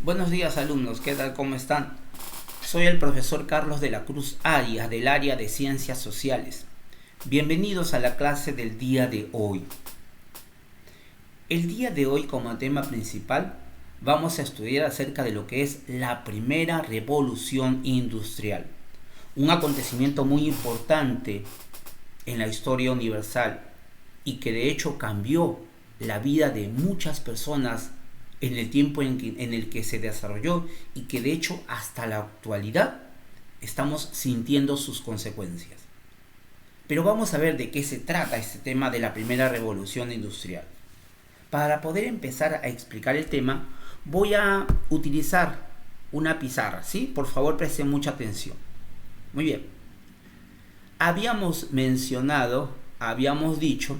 Buenos días alumnos, ¿qué tal? ¿Cómo están? Soy el profesor Carlos de la Cruz Arias del área de Ciencias Sociales. Bienvenidos a la clase del día de hoy. El día de hoy como tema principal vamos a estudiar acerca de lo que es la primera revolución industrial. Un acontecimiento muy importante en la historia universal y que de hecho cambió la vida de muchas personas en el tiempo en el que se desarrolló y que de hecho hasta la actualidad estamos sintiendo sus consecuencias. Pero vamos a ver de qué se trata este tema de la primera revolución industrial. Para poder empezar a explicar el tema, voy a utilizar una pizarra, ¿sí? Por favor, presten mucha atención. Muy bien. Habíamos dicho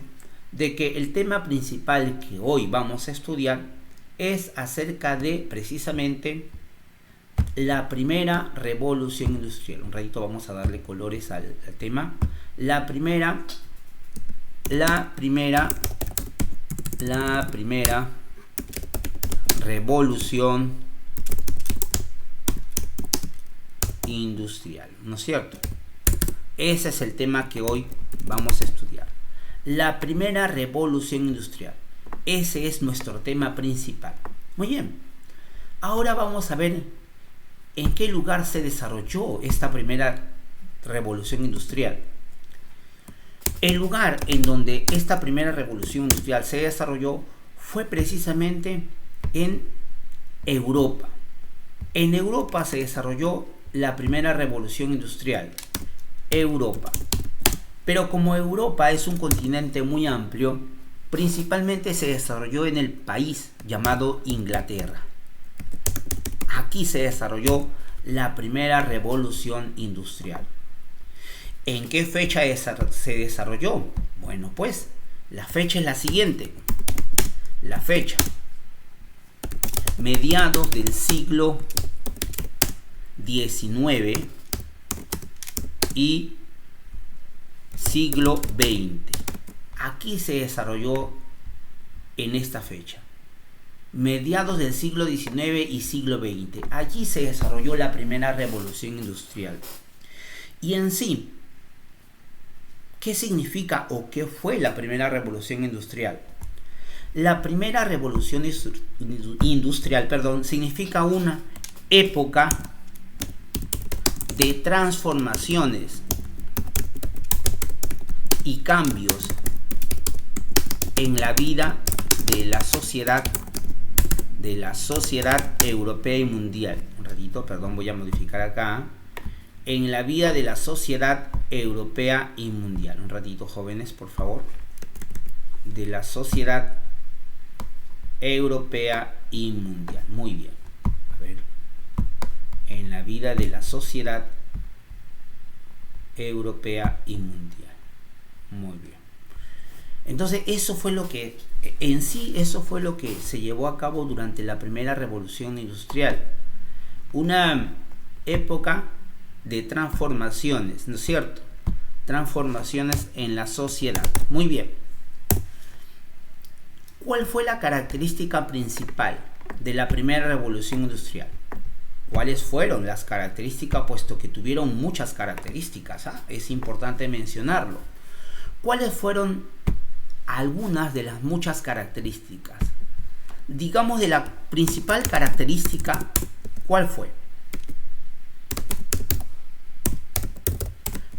de que el tema principal que hoy vamos a estudiar es acerca de precisamente la primera revolución industrial. Un ratito vamos a darle colores al tema. La primera revolución industrial, ¿no es cierto? Ese es el tema que hoy vamos a estudiar. La primera revolución industrial. Ese es nuestro tema principal. Muy bien. Ahora vamos a ver en qué lugar se desarrolló esta primera revolución industrial. El lugar en donde esta primera revolución industrial se desarrolló fue precisamente en Europa. En Europa se desarrolló la primera revolución industrial. Europa. Pero como Europa es un continente muy amplio, principalmente se desarrolló en el país llamado Inglaterra. Aquí se desarrolló la primera revolución industrial. ¿En qué fecha se desarrolló? Bueno, pues la fecha es la siguiente. La fecha, mediados del siglo XIX y siglo XX. Aquí se desarrolló en esta fecha. Mediados del siglo XIX y siglo XX. Allí se desarrolló la primera revolución industrial. Y en sí, ¿qué significa o qué fue la primera revolución industrial? La primera revolución industrial, significa una época de transformaciones y cambios en la vida de la sociedad europea y mundial. Un ratito, voy a modificar acá. En la vida de la sociedad europea y mundial. Un ratito, jóvenes, por favor. De la sociedad europea y mundial. Muy bien. A ver. En la vida de la sociedad europea y mundial. Muy bien. Entonces eso fue lo que se llevó a cabo durante la primera revolución industrial. Una época de transformaciones, ¿no es cierto? Transformaciones en la sociedad. Muy bien. ¿Cuál fue la característica principal de la primera revolución industrial? ¿Cuáles fueron las características? Puesto que tuvieron muchas características, es importante mencionarlo. ¿Cuáles fueron algunas de las muchas características? Digamos, de la principal característica, ¿cuál fue?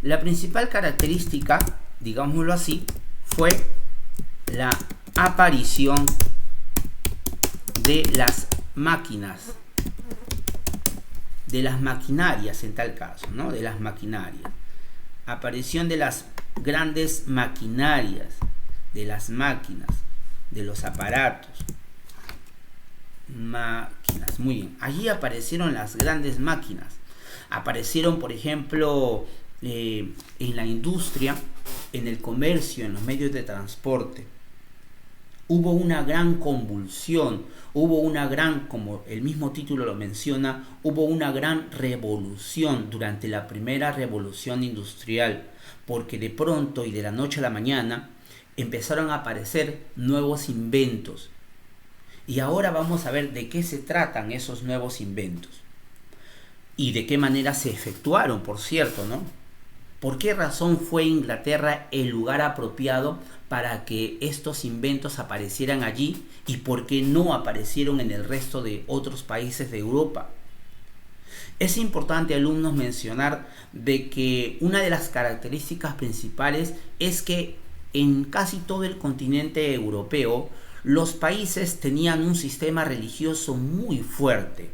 La principal característica, digámoslo así, fue la aparición de las máquinas, de las maquinarias en tal caso, ¿no? De las maquinarias. Aparición de las grandes maquinarias, de las máquinas, de los aparatos. Máquinas, muy bien. Allí aparecieron las grandes máquinas. Aparecieron, por ejemplo, en la industria, en el comercio, en los medios de transporte. Hubo una gran convulsión, como el mismo título lo menciona, hubo una gran revolución durante la primera revolución industrial, porque de pronto y de la noche a la mañana empezaron a aparecer nuevos inventos. Y ahora vamos a ver de qué se tratan esos nuevos inventos y de qué manera se efectuaron, por cierto, ¿no? ¿Por qué razón fue Inglaterra el lugar apropiado para que estos inventos aparecieran allí y por qué no aparecieron en el resto de otros países de Europa? Es importante, alumnos, mencionar de que una de las características principales es que en casi todo el continente europeo los países tenían un sistema religioso muy fuerte.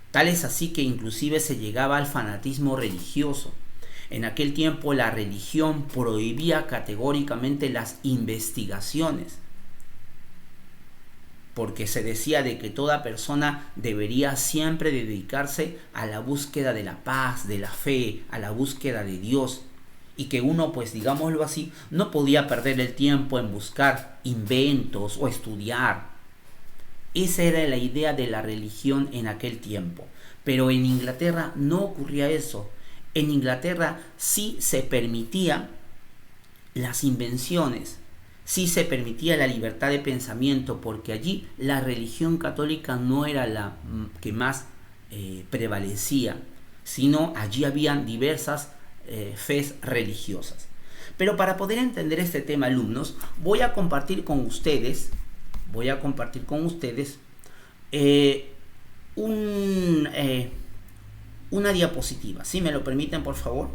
Tal es así que inclusive se llegaba al fanatismo religioso. En aquel tiempo la religión prohibía categóricamente las investigaciones, porque se decía de que toda persona debería siempre dedicarse a la búsqueda de la paz, de la fe, a la búsqueda de Dios, y que uno, pues digámoslo así, no podía perder el tiempo en buscar inventos o estudiar. Esa era la idea de la religión en aquel tiempo. Pero en Inglaterra no ocurría eso. En Inglaterra sí se permitía las invenciones, sí se permitía la libertad de pensamiento, porque allí la religión católica no era la que más prevalecía, sino allí habían diversas fes religiosas. Pero para poder entender este tema, alumnos, voy a compartir con ustedes una diapositiva. Si me lo permiten, por favor,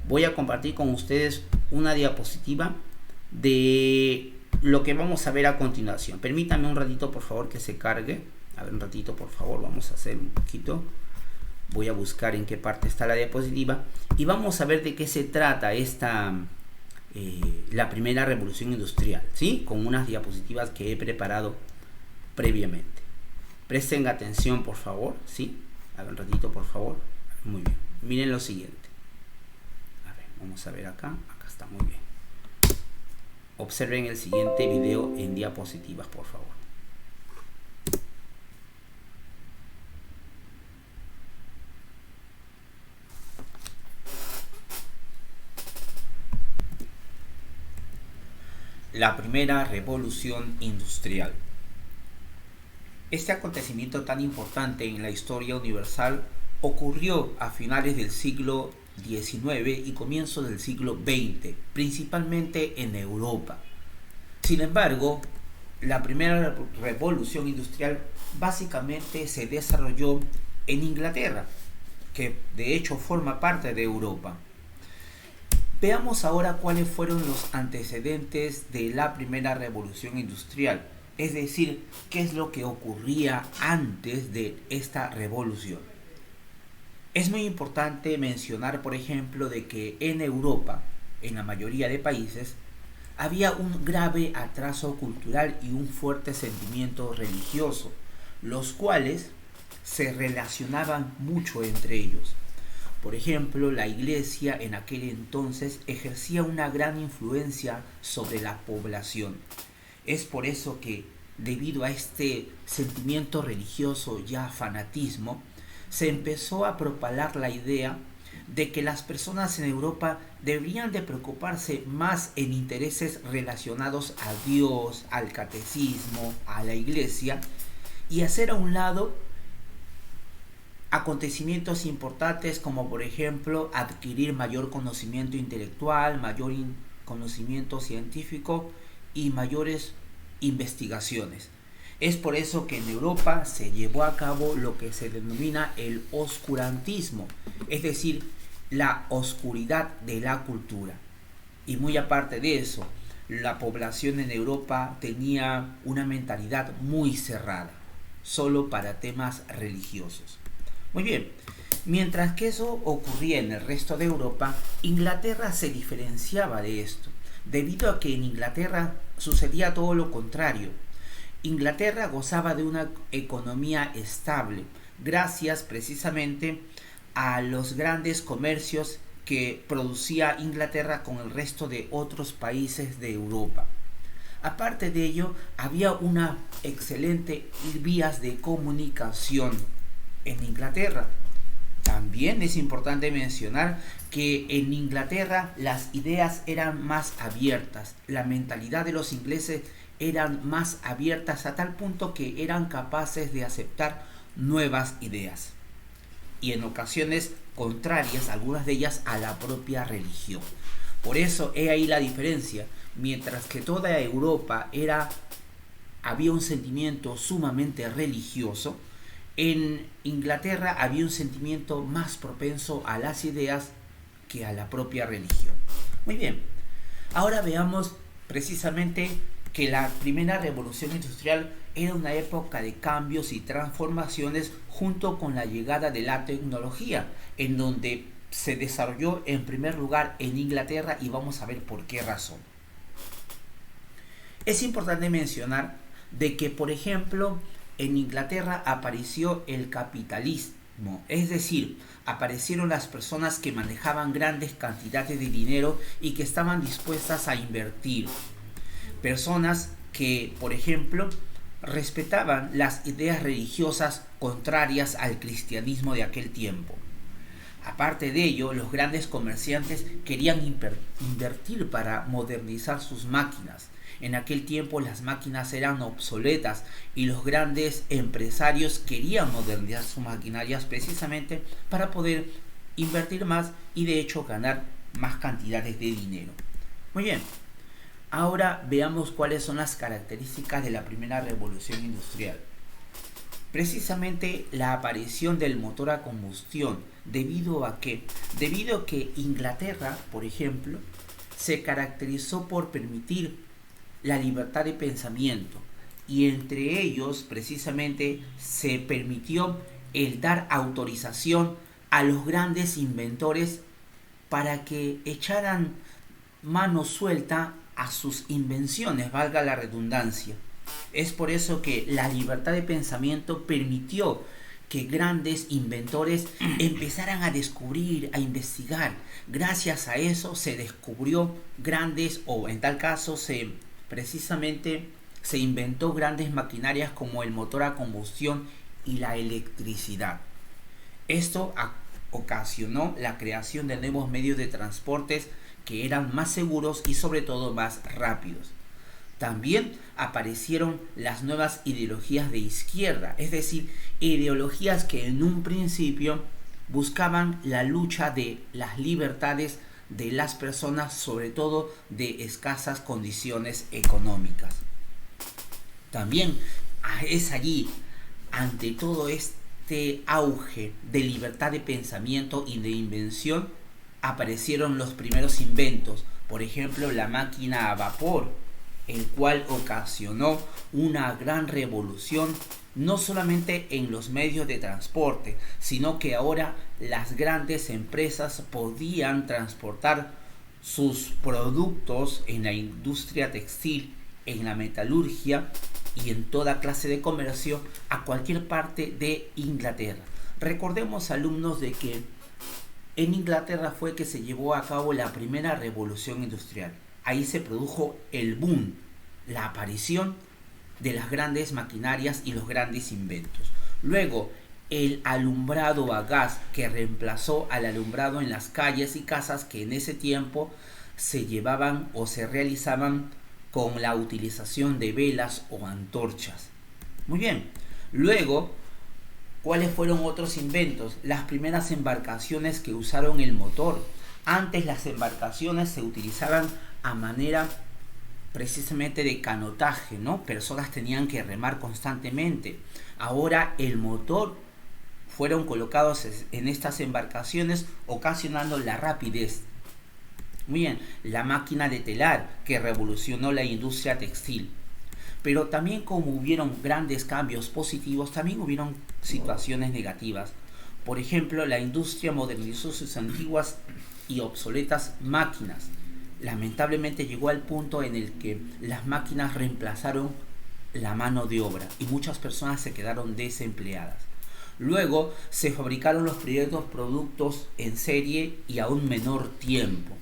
voy a compartir con ustedes una diapositiva de lo que vamos a ver a continuación. Permítanme un ratito, por favor, que se cargue. A ver, un ratito, por favor, vamos a hacer un poquito. Voy a buscar en qué parte está la diapositiva y vamos a ver de qué se trata la primera revolución industrial, ¿sí? Con unas diapositivas que he preparado previamente. Presten atención, por favor, ¿sí? A ver, un ratito, por favor. Muy bien. Miren lo siguiente. A ver, vamos a ver acá. Acá está, muy bien. Observen el siguiente video en diapositivas, por favor. La primera revolución industrial. Este acontecimiento tan importante en la historia universal ocurrió a finales del siglo XIX y comienzo del siglo XX, principalmente en Europa. Sin embargo, la primera revolución industrial básicamente se desarrolló en Inglaterra, que de hecho forma parte de Europa. Veamos ahora cuáles fueron los antecedentes de la primera revolución industrial, es decir, qué es lo que ocurría antes de esta revolución. Es muy importante mencionar, por ejemplo, de que en Europa, en la mayoría de países, había un grave atraso cultural y un fuerte sentimiento religioso, los cuales se relacionaban mucho entre ellos. Por ejemplo, la iglesia en aquel entonces ejercía una gran influencia sobre la población. Es por eso que, debido a este sentimiento religioso, ya fanatismo, se empezó a propalar la idea de que las personas en Europa deberían de preocuparse más en intereses relacionados a Dios, al catecismo, a la iglesia, y hacer a un lado acontecimientos importantes como, por ejemplo, adquirir mayor conocimiento intelectual, mayor conocimiento científico y mayores investigaciones. Es por eso que en Europa se llevó a cabo lo que se denomina el oscurantismo, es decir, la oscuridad de la cultura. Y muy aparte de eso, la población en Europa tenía una mentalidad muy cerrada, solo para temas religiosos. Muy bien, mientras que eso ocurría en el resto de Europa, Inglaterra se diferenciaba de esto, debido a que en Inglaterra sucedía todo lo contrario. Inglaterra gozaba de una economía estable, gracias precisamente a los grandes comercios que producía Inglaterra con el resto de otros países de Europa. Aparte de ello, había una excelente vías de comunicación en Inglaterra. También es importante mencionar que en Inglaterra las ideas eran más abiertas. La mentalidad de los ingleses eran más abiertas a tal punto que eran capaces de aceptar nuevas ideas y en ocasiones contrarias, algunas de ellas a la propia religión. Por eso he ahí la diferencia. Mientras que toda Europa había un sentimiento sumamente religioso, en Inglaterra había un sentimiento más propenso a las ideas que a la propia religión. Muy bien, ahora veamos precisamente que la primera revolución industrial era una época de cambios y transformaciones junto con la llegada de la tecnología, en donde se desarrolló en primer lugar en Inglaterra y vamos a ver por qué razón. Es importante mencionar de que, por ejemplo, en Inglaterra apareció el capitalismo, es decir, aparecieron las personas que manejaban grandes cantidades de dinero y que estaban dispuestas a invertir. Personas que, por ejemplo, respetaban las ideas religiosas contrarias al cristianismo de aquel tiempo. Aparte de ello, los grandes comerciantes querían invertir para modernizar sus máquinas. En aquel tiempo las máquinas eran obsoletas y los grandes empresarios querían modernizar sus maquinarias precisamente para poder invertir más y de hecho ganar más cantidades de dinero. Muy bien, ahora veamos cuáles son las características de la primera revolución industrial. Precisamente la aparición del motor a combustión, ¿debido a qué? Debido a que Inglaterra, por ejemplo, se caracterizó por permitir la libertad de pensamiento y entre ellos precisamente se permitió el dar autorización a los grandes inventores para que echaran mano suelta a sus invenciones, valga la redundancia. Es por eso que la libertad de pensamiento permitió que grandes inventores empezaran a descubrir, a investigar. Gracias a eso se descubrió grandes, o en tal caso precisamente se inventó grandes maquinarias como el motor a combustión y la electricidad. Esto ocasionó la creación de nuevos medios de transportes que eran más seguros y sobre todo más rápidos. También aparecieron las nuevas ideologías de izquierda, es decir, ideologías que en un principio buscaban la lucha de las libertades de las personas, sobre todo de escasas condiciones económicas. También es allí, ante todo este auge de libertad de pensamiento y de invención, aparecieron los primeros inventos, por ejemplo la máquina a vapor, el cual ocasionó una gran revolución no solamente en los medios de transporte, sino que ahora las grandes empresas podían transportar sus productos en la industria textil, en la metalurgia y en toda clase de comercio a cualquier parte de Inglaterra. Recordemos, alumnos, de que en Inglaterra fue que se llevó a cabo la primera revolución industrial. Ahí se produjo el boom, la aparición de las grandes maquinarias y los grandes inventos. Luego, el alumbrado a gas, que reemplazó al alumbrado en las calles y casas que en ese tiempo se llevaban o se realizaban con la utilización de velas o antorchas. Muy bien. Luego, ¿cuáles fueron otros inventos? Las primeras embarcaciones que usaron el motor. Antes las embarcaciones se utilizaban a manera precisamente de canotaje, ¿no? Personas tenían que remar constantemente. Ahora el motor fueron colocados en estas embarcaciones, ocasionando la rapidez. Muy bien, la máquina de telar, que revolucionó la industria textil. Pero también, como hubieron grandes cambios positivos, también hubieron situaciones negativas. Por ejemplo, la industria modernizó sus antiguas y obsoletas máquinas. Lamentablemente llegó al punto en el que las máquinas reemplazaron la mano de obra y muchas personas se quedaron desempleadas. Luego se fabricaron los primeros productos en serie y a un menor tiempo.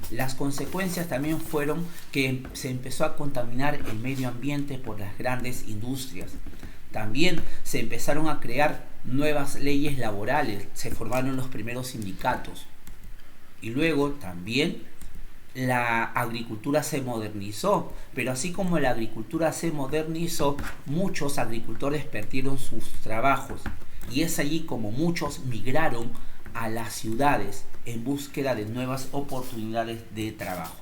Las consecuencias también fueron que se empezó a contaminar el medio ambiente por las grandes industrias. También se empezaron a crear nuevas leyes laborales, se formaron los primeros sindicatos. Y luego también la agricultura se modernizó, pero así como la agricultura se modernizó, muchos agricultores perdieron sus trabajos y es allí como muchos migraron a las ciudades en búsqueda de nuevas oportunidades de trabajo.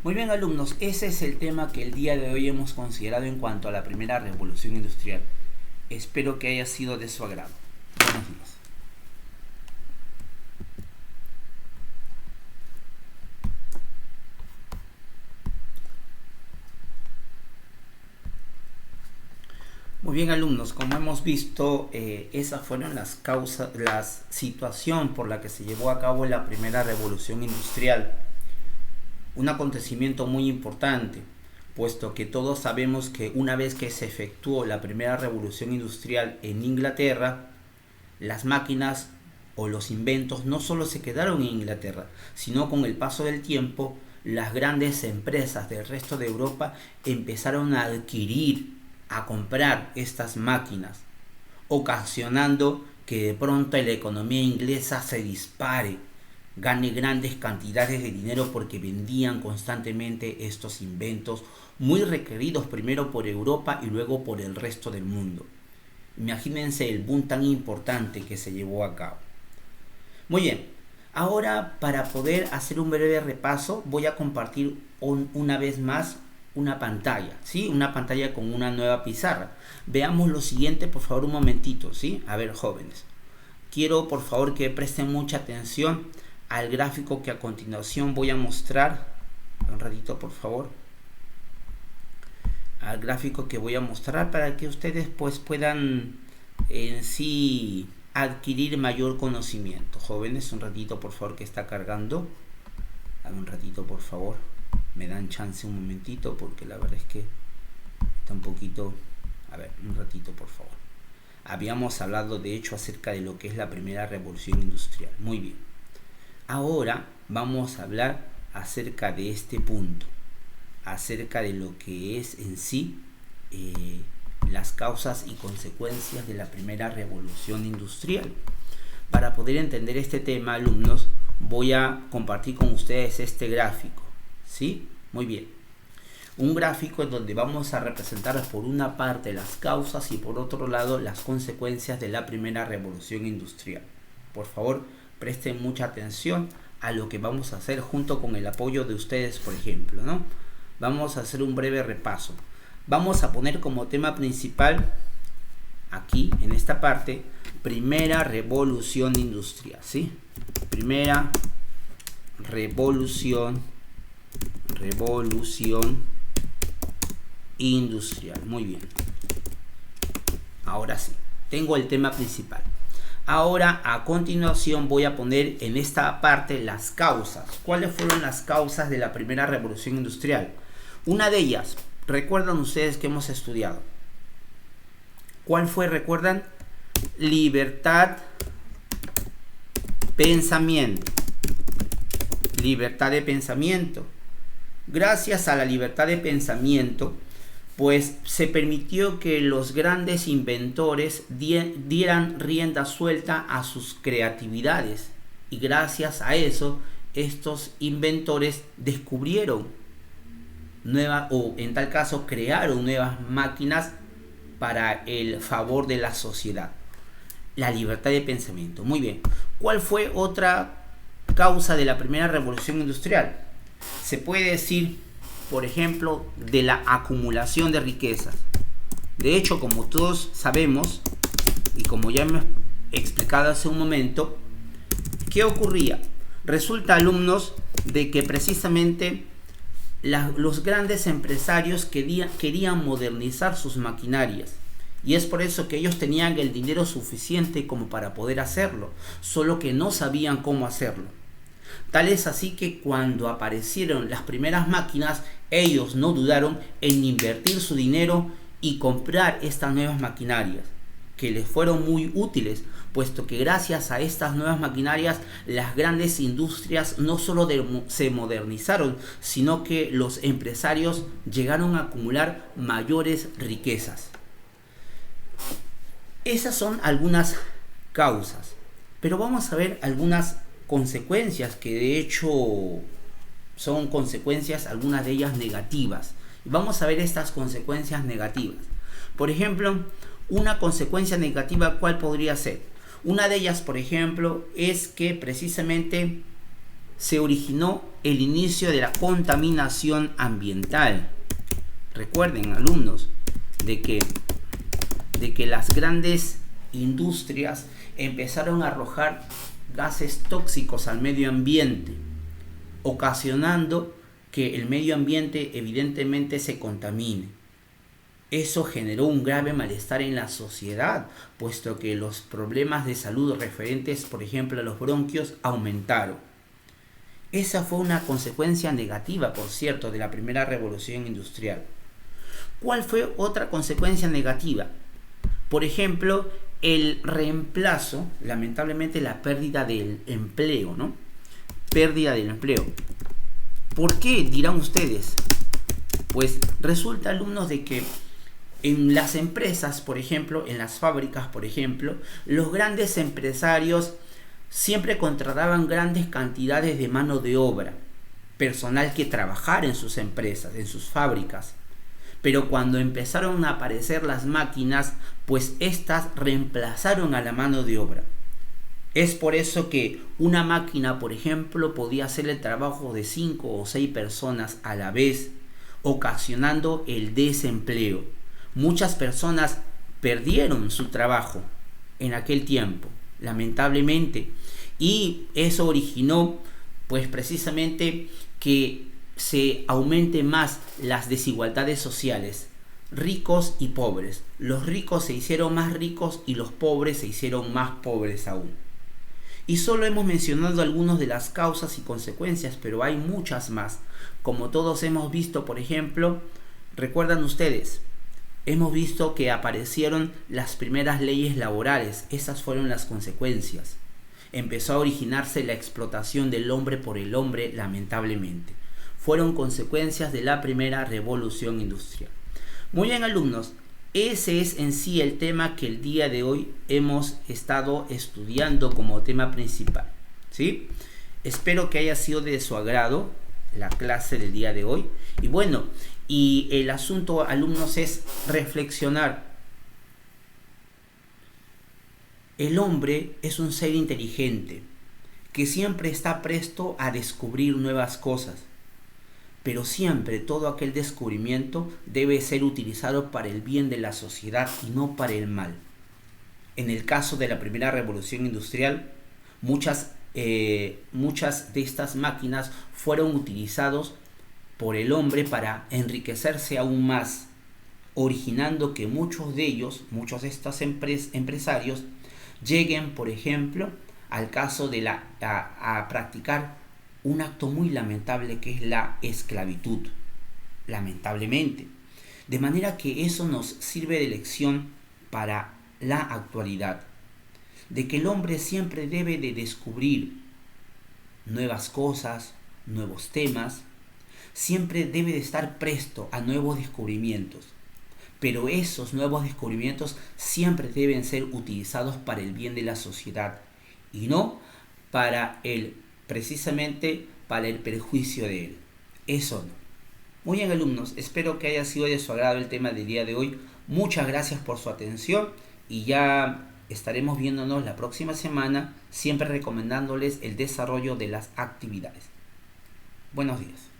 Muy bien, alumnos, ese es el tema que el día de hoy hemos considerado en cuanto a la primera revolución industrial. Espero que haya sido de su agrado. Buenos días. Muy bien, alumnos, como hemos visto, esas fueron las causas, la situación por la que se llevó a cabo la primera revolución industrial. Un acontecimiento muy importante, puesto que todos sabemos que una vez que se efectuó la primera revolución industrial en Inglaterra, las máquinas o los inventos no solo se quedaron en Inglaterra, sino con el paso del tiempo, las grandes empresas del resto de Europa empezaron a adquirir, a comprar estas máquinas, ocasionando que de pronto la economía inglesa se dispare, gane grandes cantidades de dinero porque vendían constantemente estos inventos muy requeridos primero por Europa y luego por el resto del mundo. Imagínense el boom tan importante que se llevó a cabo. Muy bien, ahora para poder hacer un breve repaso voy a compartir una vez más una pantalla, ¿sí? Una pantalla con una nueva pizarra. Veamos lo siguiente, por favor, un momentito, ¿sí? A ver, jóvenes, quiero por favor que presten mucha atención al gráfico que a continuación voy a mostrar. Un ratito, por favor. Al gráfico que voy a mostrar para que ustedes pues puedan en sí adquirir mayor conocimiento. Jóvenes, un ratito, por favor, que está cargando. Dame un ratito, por favor. Me dan chance un momentito porque la verdad es que está un poquito... A ver, un ratito, por favor. Habíamos hablado de hecho acerca de lo que es la primera revolución industrial. Muy bien. Ahora vamos a hablar acerca de este punto, acerca de lo que es en sí las causas y consecuencias de la primera revolución industrial. Para poder entender este tema, alumnos, voy a compartir con ustedes este gráfico, ¿sí? Muy bien. Un gráfico en donde vamos a representar por una parte las causas y por otro lado las consecuencias de la primera revolución industrial. Por favor, presten mucha atención a lo que vamos a hacer junto con el apoyo de ustedes, por ejemplo, ¿no? Vamos a hacer un breve repaso. Vamos a poner como tema principal aquí, en esta parte, primera revolución industrial, ¿sí? Primera revolución industrial. Muy bien. Ahora sí, tengo el tema principal. Ahora, a continuación, voy a poner en esta parte las causas. ¿Cuáles fueron las causas de la primera revolución industrial? Una de ellas, recuerdan ustedes que hemos estudiado. ¿Cuál fue? ¿Recuerdan? Libertad, pensamiento. Libertad de pensamiento. Gracias a la libertad de pensamiento, pues se permitió que los grandes inventores dieran rienda suelta a sus creatividades y gracias a eso estos inventores descubrieron o en tal caso crearon nuevas máquinas para el favor de la sociedad. La libertad de pensamiento. Muy bien. ¿Cuál fue otra causa de la primera revolución industrial? Se puede decir, por ejemplo, de la acumulación de riquezas. De hecho, como todos sabemos, y como ya hemos explicado hace un momento, ¿qué ocurría? Resulta, alumnos, de que precisamente los grandes empresarios querían modernizar sus maquinarias. Y es por eso que ellos tenían el dinero suficiente como para poder hacerlo, solo que no sabían cómo hacerlo. Tal es así que cuando aparecieron las primeras máquinas, ellos no dudaron en invertir su dinero y comprar estas nuevas maquinarias, que les fueron muy útiles, puesto que gracias a estas nuevas maquinarias las grandes industrias no solo se modernizaron, sino que los empresarios llegaron a acumular mayores riquezas. Esas son algunas causas, pero vamos a ver algunas consecuencias que de hecho son consecuencias, algunas de ellas negativas. Y vamos a ver estas consecuencias negativas. Por ejemplo, una consecuencia negativa, ¿cuál podría ser? Una de ellas, por ejemplo, es que precisamente se originó el inicio de la contaminación ambiental. Recuerden, alumnos, de que las grandes industrias empezaron a arrojar gases tóxicos al medio ambiente, ocasionando que el medio ambiente evidentemente se contamine. Eso generó un grave malestar en la sociedad, puesto que los problemas de salud referentes, por ejemplo, a los bronquios, aumentaron. Esa fue una consecuencia negativa, por cierto, de la primera revolución industrial. ¿Cuál fue otra consecuencia negativa? Por ejemplo, el reemplazo, lamentablemente la pérdida del empleo, ¿no? Pérdida del empleo. ¿Por qué? Dirán ustedes. Pues resulta, alumnos, de que en las empresas, por ejemplo, en las fábricas, por ejemplo, los grandes empresarios siempre contrataban grandes cantidades de mano de obra, personal que trabajara en sus empresas, en sus fábricas. Pero cuando empezaron a aparecer las máquinas, pues estas reemplazaron a la mano de obra. Es por eso que una máquina, por ejemplo, podía hacer el trabajo de 5 o 6 personas a la vez, ocasionando el desempleo. Muchas personas perdieron su trabajo en aquel tiempo, lamentablemente, y eso originó, pues precisamente, que se aumente más las desigualdades sociales, ricos y pobres. Los ricos se hicieron más ricos y los pobres se hicieron más pobres aún. Y solo hemos mencionado algunas de las causas y consecuencias, pero hay muchas más. Como todos hemos visto, por ejemplo, ¿recuerdan ustedes? Hemos visto que aparecieron las primeras leyes laborales. Esas fueron las consecuencias. Empezó a originarse la explotación del hombre por el hombre, lamentablemente. Fueron consecuencias de la primera revolución industrial. Muy bien, alumnos, ese es en sí el tema que el día de hoy hemos estado estudiando como tema principal, ¿sí? Espero que haya sido de su agrado la clase del día de hoy. Y bueno, y el asunto, alumnos, es reflexionar. El hombre es un ser inteligente que siempre está presto a descubrir nuevas cosas. Pero siempre todo aquel descubrimiento debe ser utilizado para el bien de la sociedad y no para el mal. En el caso de la primera revolución industrial, muchas de estas máquinas fueron utilizadas por el hombre para enriquecerse aún más, originando que muchos de estos empresarios, lleguen, por ejemplo, al caso de a practicar un acto muy lamentable que es la esclavitud, lamentablemente. De manera que eso nos sirve de lección para la actualidad, de que el hombre siempre debe de descubrir nuevas cosas, nuevos temas, siempre debe de estar presto a nuevos descubrimientos. Pero esos nuevos descubrimientos siempre deben ser utilizados para el bien de la sociedad y no precisamente para el perjuicio de él. Eso no. Muy bien, alumnos, espero que haya sido de su agrado el tema del día de hoy. Muchas gracias por su atención y ya estaremos viéndonos la próxima semana, siempre recomendándoles el desarrollo de las actividades. Buenos días.